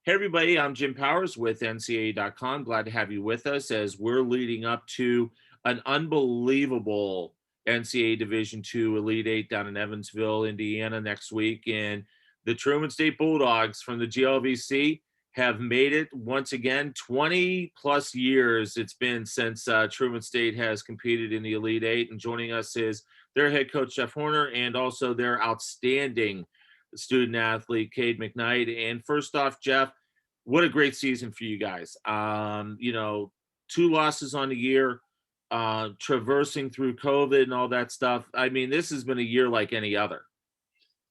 Hey, everybody, I'm Jim Powers with NCAA.com. Glad to have you with us as we're leading up to an unbelievable NCAA Division II Elite Eight down in Evansville, Indiana next week. And the Truman State Bulldogs from the GLVC have made it once again. 20 plus years it's been since Truman State has competed in the Elite Eight. And joining us is their head coach, Jeff Horner, and also their outstanding student athlete, Cade McKnight. And first off, Jeff, what a great season for you guys. Two losses on the year, traversing through COVID and all that stuff. I mean, this has been a year like any other.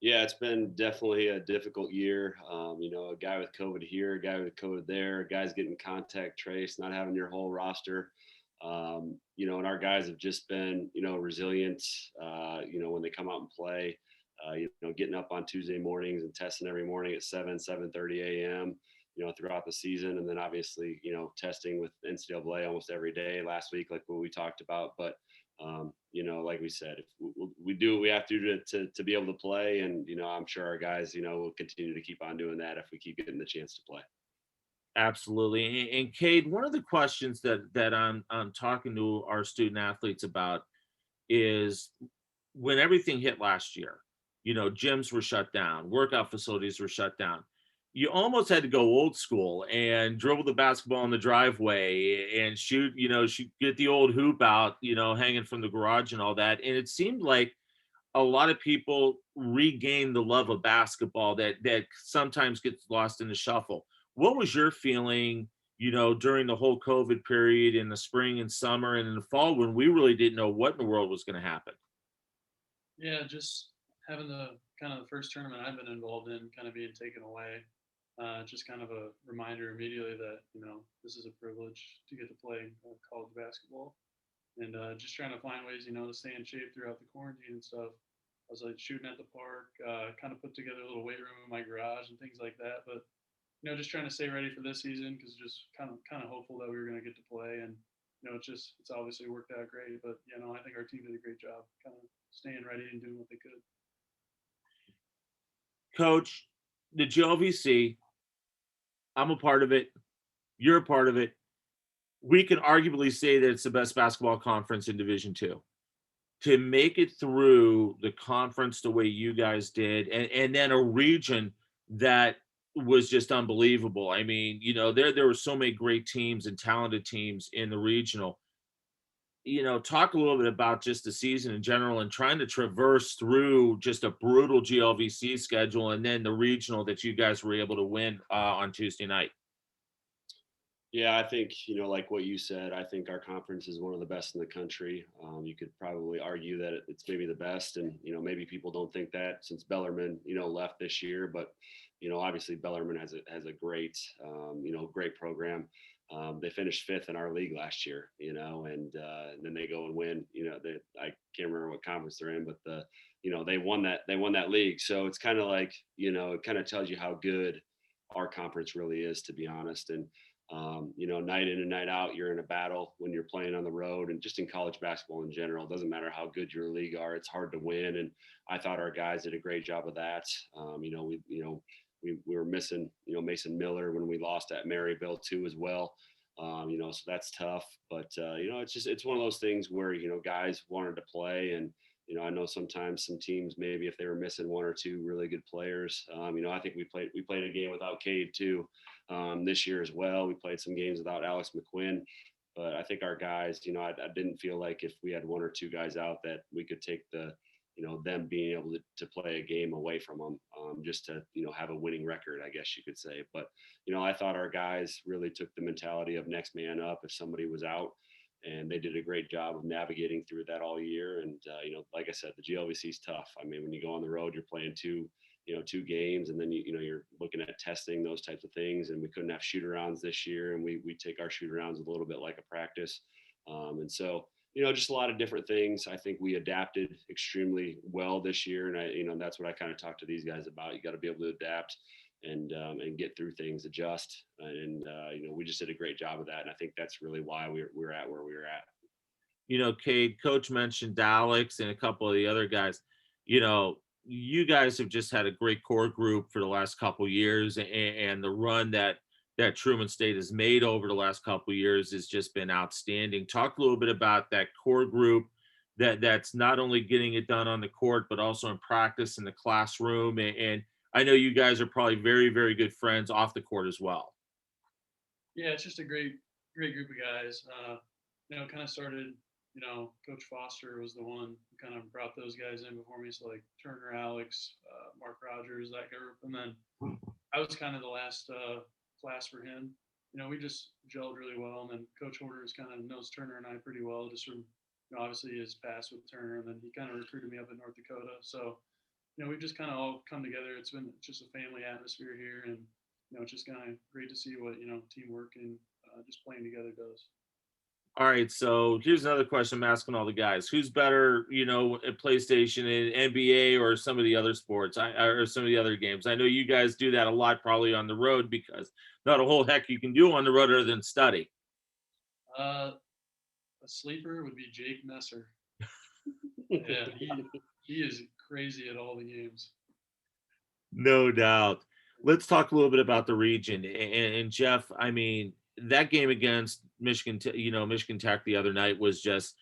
Yeah, it's been definitely a difficult year. A guy with COVID here, a guy with COVID there, guys getting contact traced, not having your whole roster. And our guys have just been, resilient, when they come out and play, getting up on Tuesday mornings and testing every morning at 7:30 a.m., throughout the season. And then obviously, testing with NCAA almost every day last week, like what we talked about. But like we said, if we do what we have to be able to play, and I'm sure our guys, will continue to keep on doing that if we keep getting the chance to play. Absolutely. And Cade, one of the questions that I'm talking to our student athletes about is when everything hit last year, gyms were shut down, workout facilities were shut down. You almost had to go old school and dribble the basketball in the driveway and get the old hoop out, hanging from the garage and all that. And it seemed like a lot of people regained the love of basketball that sometimes gets lost in the shuffle. What was your feeling, during the whole COVID period in the spring and summer and in the fall when we really didn't know what in the world was going to happen? Yeah, just having the kind of the first tournament I've been involved in kind of being taken away. Just kind of a reminder immediately that, this is a privilege to get to play college basketball. And just trying to find ways, to stay in shape throughout the quarantine and stuff. I was like shooting at the park, kind of put together a little weight room in my garage and things like that. But, just trying to stay ready for this season because just kind of hopeful that we were going to get to play. And, it's obviously worked out great. But, I think our team did a great job kind of staying ready and doing what they could. Coach, the GLVC, I'm a part of it. You're a part of it. We can arguably say that it's the best basketball conference in Division Two. To make it through the conference the way you guys did, and then a region that was just unbelievable. I mean, there were so many great teams and talented teams in the regional. Talk a little bit about just the season in general and trying to traverse through just a brutal GLVC schedule and then the regional that you guys were able to win on Tuesday night. Yeah, I think, like what you said, I think our conference is one of the best in the country. You could probably argue that it's maybe the best. And, maybe people don't think that since Bellarmine, left this year. But, obviously Bellarmine has a great, great program. They finished fifth in our league last year, and then they go and win, I can't remember what conference they're in, but they won that league. So it's kind of like, it kind of tells you how good our conference really is, to be honest. And, night in and night out, you're in a battle when you're playing on the road, and just in college basketball in general, it doesn't matter how good your league are, it's hard to win. And I thought our guys did a great job of that. We were missing, Mason Miller when we lost at Maryville too as well. So that's tough, but it's one of those things where, guys wanted to play. And, I know sometimes some teams, maybe if they were missing one or two really good players, I think we played a game without Cade too, this year as well. We played some games without Alex McQuinn, but I think our guys, I didn't feel like if we had one or two guys out that we could take them being able to play a game away from them, just to, have a winning record, I guess you could say. But, I thought our guys really took the mentality of next man up if somebody was out, and they did a great job of navigating through that all year. And, like I said, the GLVC is tough. I mean, when you go on the road, you're playing two games, and then, you're looking at testing, those types of things. And we couldn't have shoot arounds this year. And we take our shoot arounds a little bit like a practice. And so, just a lot of different things. I think we adapted extremely well this year. And that's what I kind of talked to these guys about. You got to be able to adapt and get through things, adjust. And we just did a great job of that. And I think that's really why we're at where we're at. Cade, coach mentioned Alex and a couple of the other guys. you guys have just had a great core group for the last couple years, and the run that Truman State has made over the last couple years has just been outstanding. Talk a little bit about that core group that's not only getting it done on the court, but also in practice in the classroom. And I know you guys are probably very, very good friends off the court as well. Yeah, it's just a great group of guys. Kind of started. Coach Foster was the one who kind of brought those guys in before me. So like Turner, Alex, Mark Rogers, that group, and then I was kind of the last class for him. We just gelled really well, and then Coach Horters kind of knows Turner and I pretty well, just from obviously his past with Turner, and then he kind of recruited me up in North Dakota. So we've just kind of all come together. It's been just a family atmosphere here, and it's just kind of great to see what teamwork and just playing together does. All right, so here's another question I'm asking all the guys: who's better, at PlayStation and NBA or some of the other sports, or some of the other games? I know you guys do that a lot, probably on the road, because not a whole heck you can do on the road other than study. A sleeper would be Jake Messer. Yeah, he is crazy at all the games. No doubt. Let's talk a little bit about the region. And Jeff, I mean, that game against Michigan Tech the other night was just,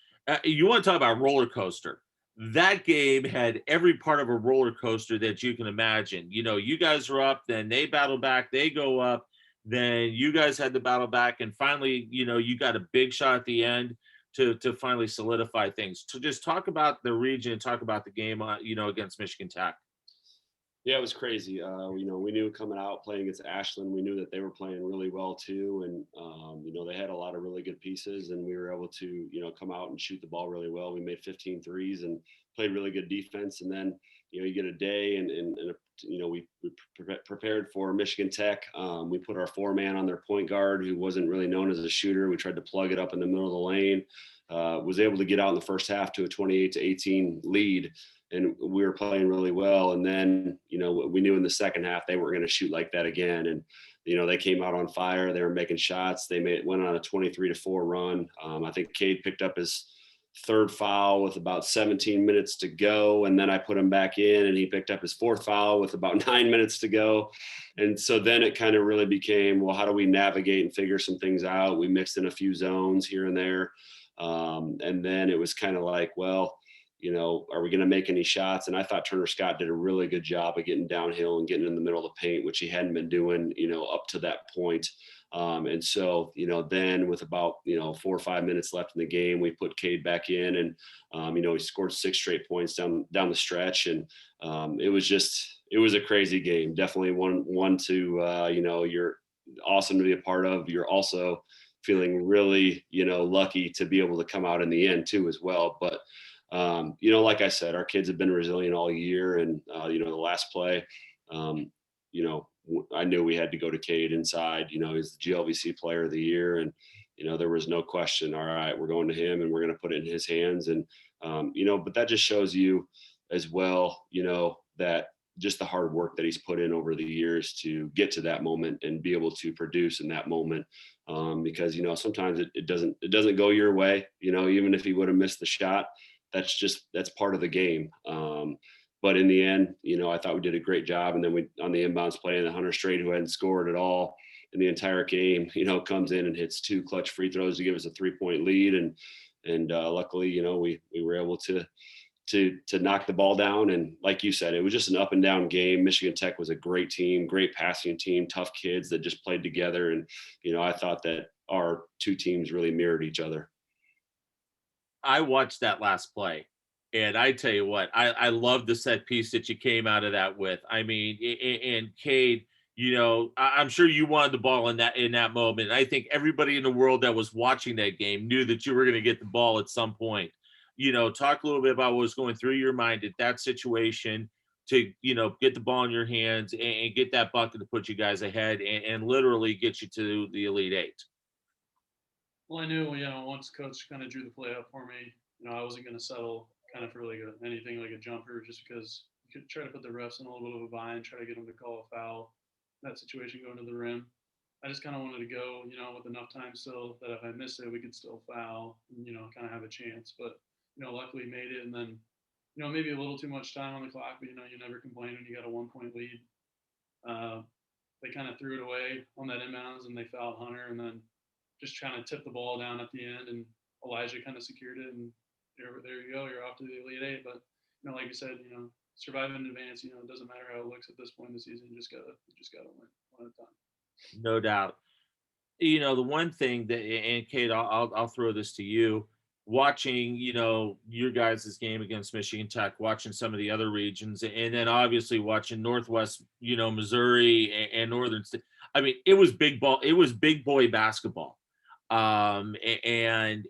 you want to talk about roller coaster. That game had every part of a roller coaster that you can imagine. You guys are up, then they battle back, they go up, then you guys had to battle back, and finally, you got a big shot at the end to finally solidify things. To just talk about the region and talk about the game, against Michigan Tech. Yeah, it was crazy. We knew coming out playing against Ashland, we knew that they were playing really well too. And, they had a lot of really good pieces, and we were able to, come out and shoot the ball really well. We made 15 threes and played really good defense. And then, you get a day we prepared for Michigan Tech. We put our 4-man on their point guard, who wasn't really known as a shooter. We tried to plug it up in the middle of the lane. Was able to get out in the first half to a 28-18 lead. And we were playing really well. And then, we knew in the second half they weren't going to shoot like that again. And, they came out on fire. They were making shots. They went on a 23-4 run. I think Cade picked up his third foul with about 17 minutes to go. And then I put him back in, and he picked up his fourth foul with about 9 minutes to go. And so then it kind of really became, well, how do we navigate and figure some things out? We mixed in a few zones here and there. And then it was kind of like, well, are we going to make any shots? And I thought Turner Scott did a really good job of getting downhill and getting in the middle of the paint, which he hadn't been doing, up to that point. And so, then with about, 4 or 5 minutes left in the game, we put Cade back in, and, he scored 6 straight points down the stretch. And it was a crazy game. Definitely one to, you're awesome to be a part of. You're also feeling really, lucky to be able to come out in the end too, as well. But, like I said, our kids have been resilient all year, and, the last play, I knew we had to go to Cade inside. He's the GLVC player of the year, and, there was no question. All right, we're going to him, and we're going to put it in his hands. And, but that just shows you as well, that just the hard work that he's put in over the years to get to that moment and be able to produce in that moment. Because, sometimes it doesn't go your way, even if he would have missed the shot. That's part of the game. But in the end, I thought we did a great job. And then we, on the inbounds play, and the Hunter Straight, who hadn't scored at all in the entire game, comes in and hits 2 clutch free throws to give us a 3-point lead. And luckily, we were able to knock the ball down. And like you said, it was just an up and down game. Michigan Tech was a great team, great passing team, tough kids that just played together. And, I thought that our two teams really mirrored each other. I watched that last play, and I tell you what, I love the set piece that you came out of that with. I mean, and Cade, I'm sure you wanted the ball in that moment. I think everybody in the world that was watching that game knew that you were going to get the ball at some point. Talk a little bit about what was going through your mind at that situation to, get the ball in your hands and get that bucket to put you guys ahead and literally get you to the Elite Eight. Well, I knew, once coach kind of drew the play up for me, I wasn't going to settle kind of for like anything like a jumper, just because you could try to put the refs in a little bit of a bind, try to get them to call a foul, that situation going to the rim. I just kind of wanted to go, with enough time still that if I missed it, we could still foul and, kind of have a chance. But, luckily made it. And then, maybe a little too much time on the clock, but you never complain when you got a 1 point lead. Uh, they kind of threw it away on that inbounds and they fouled Hunter, and then just trying to tip the ball down at the end, and Elijah kind of secured it, and there you go, you're off to the Elite Eight. But like you said, survive in advance. It doesn't matter how it looks at this point in the season. You just gotta win one at a time. No doubt. The one thing that, and Kate, I'll throw this to you. Watching, your guys' game against Michigan Tech, watching some of the other regions, and then obviously watching Northwest, Missouri and Northern State. I mean, it was big ball. It was big boy basketball. And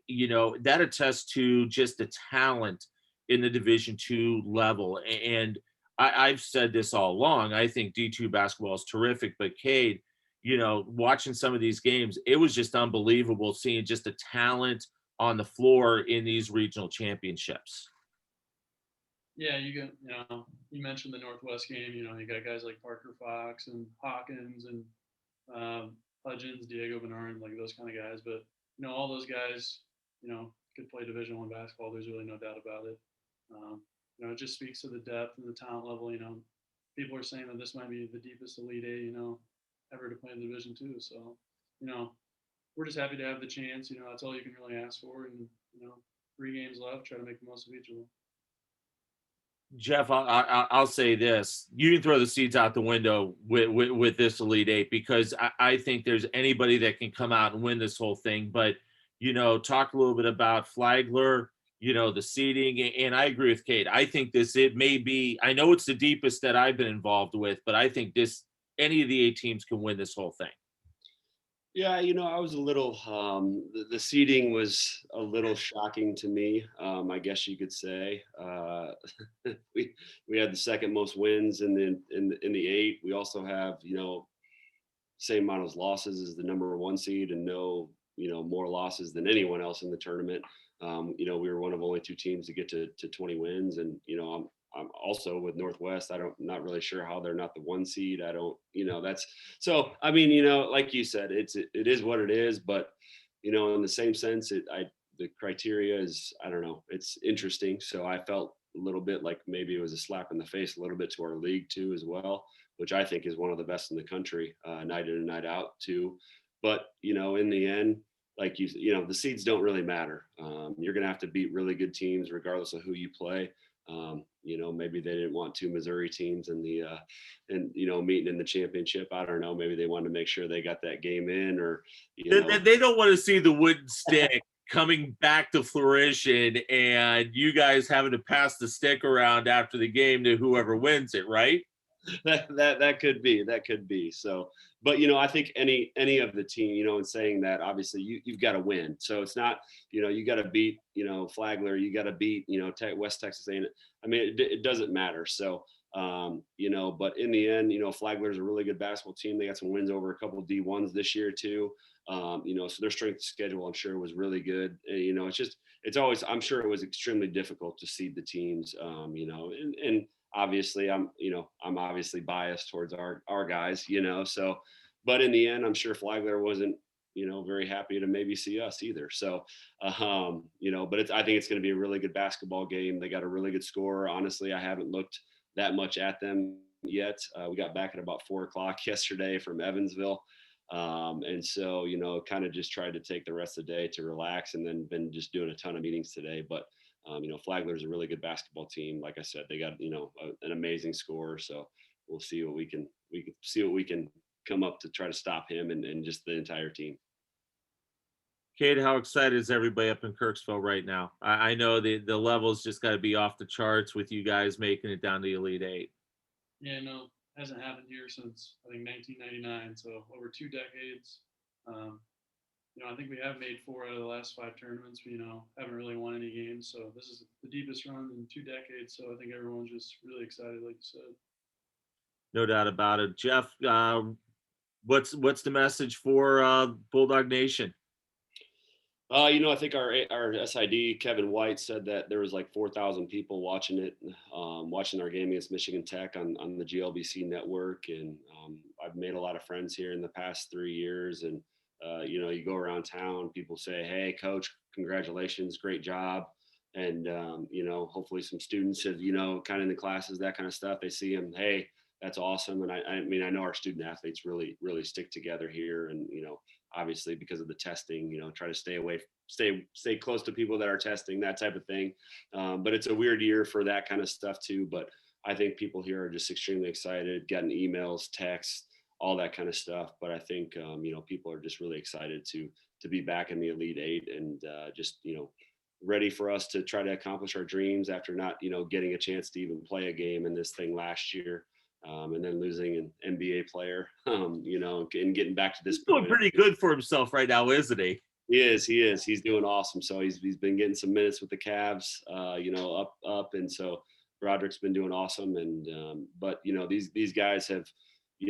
that attests to just the talent in the Division II level. And I've said this all along. I think D2 basketball is terrific, but Cade, watching some of these games, it was just unbelievable seeing just the talent on the floor in these regional championships. Yeah, you mentioned the Northwest game. You got guys like Parker Fox and Hawkins and Hudgens, Diego Bernard, like those kind of guys. But all those guys, could play Division I basketball. There's really no doubt about it. It just speaks to the depth and the talent level. People are saying that this might be the deepest Elite Eight, ever to play in Division II. So, we're just happy to have the chance. That's all you can really ask for. And 3 games left. Try to make the most of each of them. Jeff, I'll say this: you can throw the seeds out the window with this Elite Eight, because I think there's anybody that can come out and win this whole thing. But talk a little bit about Flagler, the seeding, and I agree with Cade. I think it may be. I know it's the deepest that I've been involved with, but I think any of the 8 teams can win this whole thing. Yeah, I was a little, the seeding was a little shocking to me, I guess you could say. We had the second most wins in the 8. We also have, same amount of losses as the number 1 seed, and no, more losses than anyone else in the tournament. We were one of only 2 teams to get to 20 wins, and I'm also with Northwest. Not really sure how they're not the 1 seed. I don't, that's so. I mean, like you said, it is what it is. But in the same sense, the criteria is, I don't know. It's interesting. So I felt a little bit like maybe it was a slap in the face a little bit to our league too as well, which I think is one of the best in the country, night in and night out too. But in the end, like the seeds don't really matter. You're going to have to beat really good teams regardless of who you play. Maybe they didn't want 2 Missouri teams in the meeting in the championship. I don't know. Maybe they wanted to make sure they got that game in, or they don't want to see the wooden stick coming back to fruition and you guys having to pass the stick around after the game to whoever wins it, right? that could be. So, but I think any of the team, in saying that, obviously you've got to win. So it's not, you got to beat, Flagler, you got to beat, West Texas A&M. I mean, it doesn't matter. So, but in the end, Flagler's a really good basketball team. They got some wins over a couple of D1s this year too. So their strength of schedule, I'm sure, was really good. It's always, I'm sure it was extremely difficult to seed the teams, and obviously I'm obviously biased towards our guys, so, but in the end, I'm sure Flagler wasn't, very happy to maybe see us either. So, but I think it's going to be a really good basketball game. They got a really good scorer. Honestly, I haven't looked that much at them yet. We got back at about 4:00 yesterday from Evansville. And so, kind of just tried to take the rest of the day to relax, and then been just doing a ton of meetings today. But Flagler's a really good basketball team. Like I said, they got, an amazing scorer. So we'll see what we can come up to try to stop him and just the entire team. Cade, how excited is everybody up in Kirksville right now? I know the levels just got to be off the charts with you guys making it down to the Elite Eight. Yeah, no, hasn't happened here since, I think, 1999. So over 2 decades. I think we have made 4 out of the last 5 tournaments. We, haven't really won any games. So this is the deepest run in 2 decades. So I think everyone's just really excited, like you said. No doubt about it. Jeff, what's the message for Bulldog Nation? I think our SID, Kevin White, said that there was like 4,000 people watching it, watching our game against Michigan Tech on the GLBC network. And I've made a lot of friends here in the past 3 years. And, you go around town, people say, "Hey, coach, congratulations, great job." And, hopefully some students have, kind of in the classes, that kind of stuff, they see them, hey, that's awesome. And I mean, I know our student athletes really, really stick together here. And, obviously because of the testing, try to stay close to people that are testing, that type of thing. But it's a weird year for that kind of stuff too. But I think people here are just extremely excited, getting emails, texts, all that kind of stuff. But I think, people are just really excited to be back in the Elite Eight, and just, ready for us to try to accomplish our dreams after not, getting a chance to even play a game in this thing last year. And then losing an NBA player, and getting back to this He's doing point. pretty good for himself right now, isn't he? He is. He's doing awesome. So he's been getting some minutes with the Cavs, up. And so Broderick's been doing awesome. And, but, these guys have,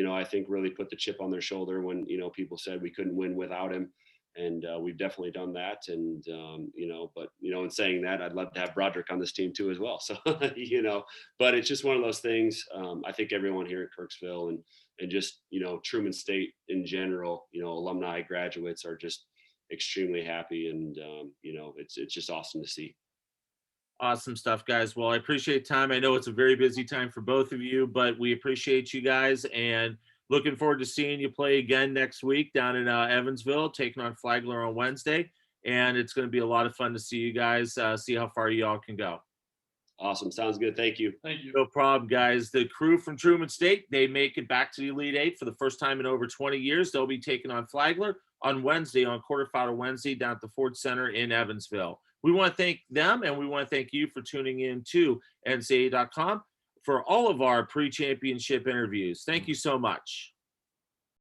I think really put the chip on their shoulder when, people said we couldn't win without him. And we've definitely done that. And, but, in saying that, I'd love to have Broderick on this team too as well. So, but it's just one of those things. I think everyone here at Kirksville and just, Truman State in general, alumni, graduates are just extremely happy. And, it's just awesome to see. Awesome stuff, guys. Well, I appreciate time. I know it's a very busy time for both of you, but we appreciate you guys, and looking forward to seeing you play again next week down in Evansville, taking on Flagler on Wednesday. And it's going to be a lot of fun to see you guys, see how far you all can go. Awesome. Sounds good. Thank you. Thank you. No problem, guys. The crew from Truman State, they make it back to the Elite Eight for the first time in over 20 years. They'll be taking on Flagler on Wednesday, on quarterfinal Wednesday, down at the Ford Center in Evansville. We want to thank them, and we want to thank you for tuning in to NCAA.com for all of our pre-championship interviews. Thank you so much.